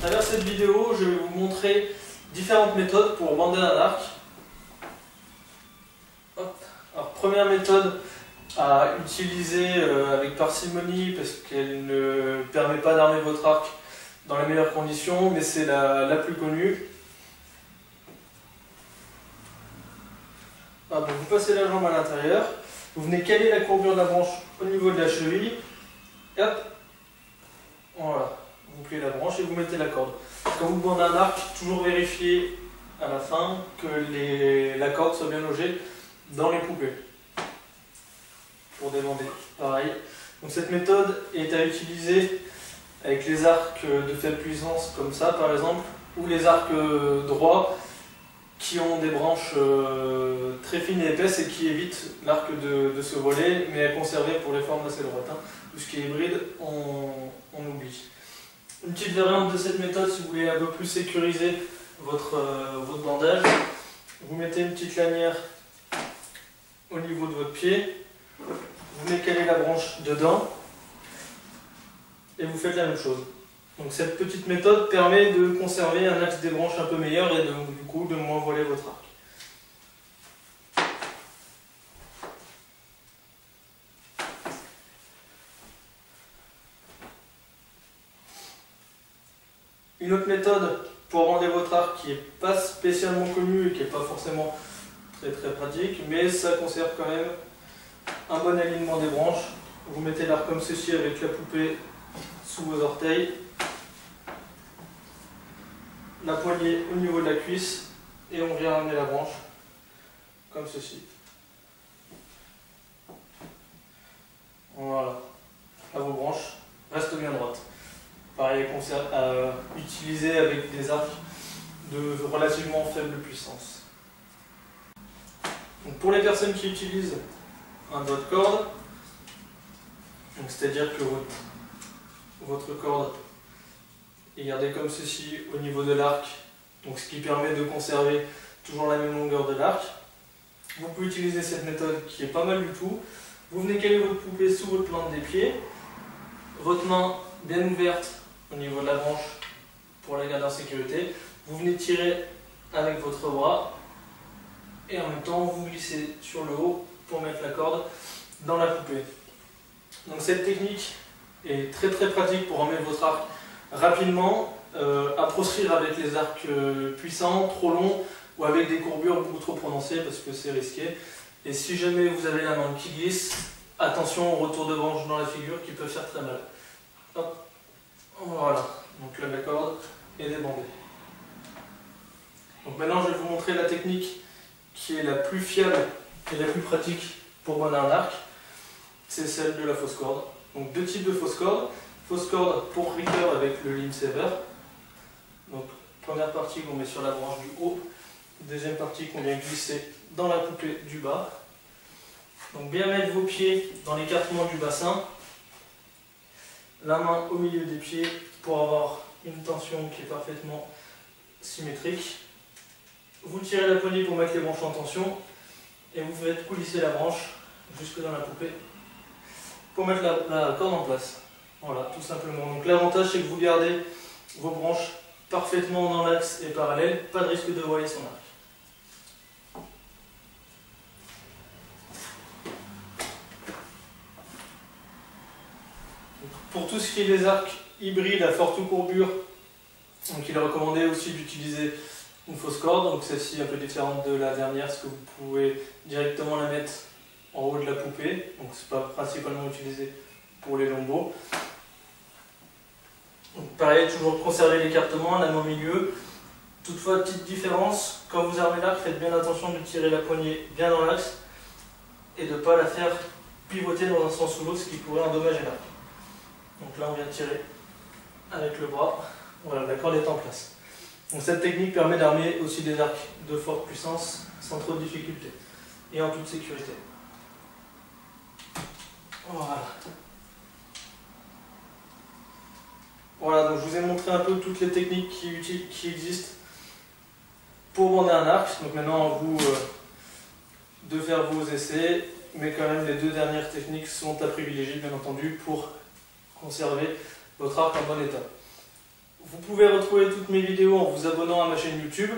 travers cette vidéo, je vais vous montrer différentes méthodes pour bander un arc. Hop. Alors, première méthode à utiliser avec parcimonie parce qu'elle ne permet pas d'armer votre arc dans les meilleures conditions, mais c'est la plus connue. Hop, donc vous passez la jambe à l'intérieur, vous venez caler la courbure de la branche au niveau de la cheville, et hop, voilà, vous pliez la branche et vous mettez la corde. Quand vous bandez un arc, toujours vérifier à la fin que la corde soit bien logée dans les poupées pour débander. Pareil. Donc cette méthode est à utiliser avec les arcs de faible puissance comme ça par exemple, ou les arcs droits qui ont des branches très fines et épaisses et qui évitent l'arc de se voler, mais à conserver pour les formes assez droites. Hein. Tout ce qui est hybride, on oublie. Une petite variante de cette méthode, si vous voulez un peu plus sécuriser votre bandage, vous mettez une petite lanière au niveau de votre pied, vous venez caler la branche dedans et vous faites la même chose. Donc cette petite méthode permet de conserver un axe des branches un peu meilleur et donc du coup de moins voler votre arc. Une autre méthode pour bander votre arc qui n'est pas spécialement connue et qui n'est pas forcément très pratique, mais ça conserve quand même un bon alignement des branches. Vous mettez l'arc comme ceci avec la poupée sous vos orteils, la poignée au niveau de la cuisse et on vient ramener la branche comme ceci. Voilà, là vos branches restent bien droites. Pareil à utiliser avec des arcs de relativement faible puissance. Donc pour les personnes qui utilisent un doigt de corde, c'est-à-dire que votre corde est gardée comme ceci au niveau de l'arc, donc ce qui permet de conserver toujours la même longueur de l'arc. Vous pouvez utiliser cette méthode qui est pas mal du tout. Vous venez caler votre poupée sous votre plante des pieds, votre main bien ouverte au niveau de la branche pour la garder en sécurité. Vous venez tirer avec votre bras et en même temps vous glissez sur le haut pour mettre la corde dans la poupée. Donc cette technique est très pratique pour emmener votre arc rapidement, à proscrire avec les arcs puissants, trop longs ou avec des courbures beaucoup trop prononcées parce que c'est risqué. Et si jamais vous avez la main qui glisse, attention au retour de branche dans la figure qui peut faire très mal. Hop. Voilà, donc là la corde est débandée. Donc maintenant je vais vous montrer la technique qui est la plus fiable et la plus pratique pour bander un arc. C'est celle de la fausse corde. Donc deux types de fausses cordes. Fausse corde pour Ricker avec le lim saver. Donc première partie qu'on met sur la branche du haut. Deuxième partie qu'on vient glisser dans la poupée du bas. Donc bien mettre vos pieds dans l'écartement du bassin. La main au milieu des pieds pour avoir une tension qui est parfaitement symétrique. Vous tirez la poignée pour mettre les branches en tension et vous faites coulisser la branche jusque dans la poupée pour mettre la corde en place. Voilà, tout simplement. Donc l'avantage c'est que vous gardez vos branches parfaitement dans l'axe et parallèles, pas de risque de voiler son arc. Pour tout ce qui est des arcs hybrides à forte courbure, donc il est recommandé aussi d'utiliser une fausse corde, donc celle-ci un peu différente de la dernière, parce que vous pouvez directement la mettre en haut de la poupée, donc c'est pas principalement utilisé pour les lambeaux. Donc pareil, toujours conserver l'écartement, la main au milieu. Toutefois, petite différence, quand vous armez l'arc, faites bien attention de tirer la poignée bien dans l'axe et de ne pas la faire pivoter dans un sens ou l'autre, ce qui pourrait endommager l'arc. Donc là on vient tirer avec le bras, voilà, la corde est en place. Donc cette technique permet d'armer aussi des arcs de forte puissance sans trop de difficulté et en toute sécurité. Voilà. Voilà, donc je vous ai montré un peu toutes les techniques qui existent pour bander un arc. Donc maintenant à vous de faire vos essais, mais quand même les deux dernières techniques sont à privilégier bien entendu pour conserver votre arc en bon état. Vous pouvez retrouver toutes mes vidéos en vous abonnant à ma chaîne YouTube.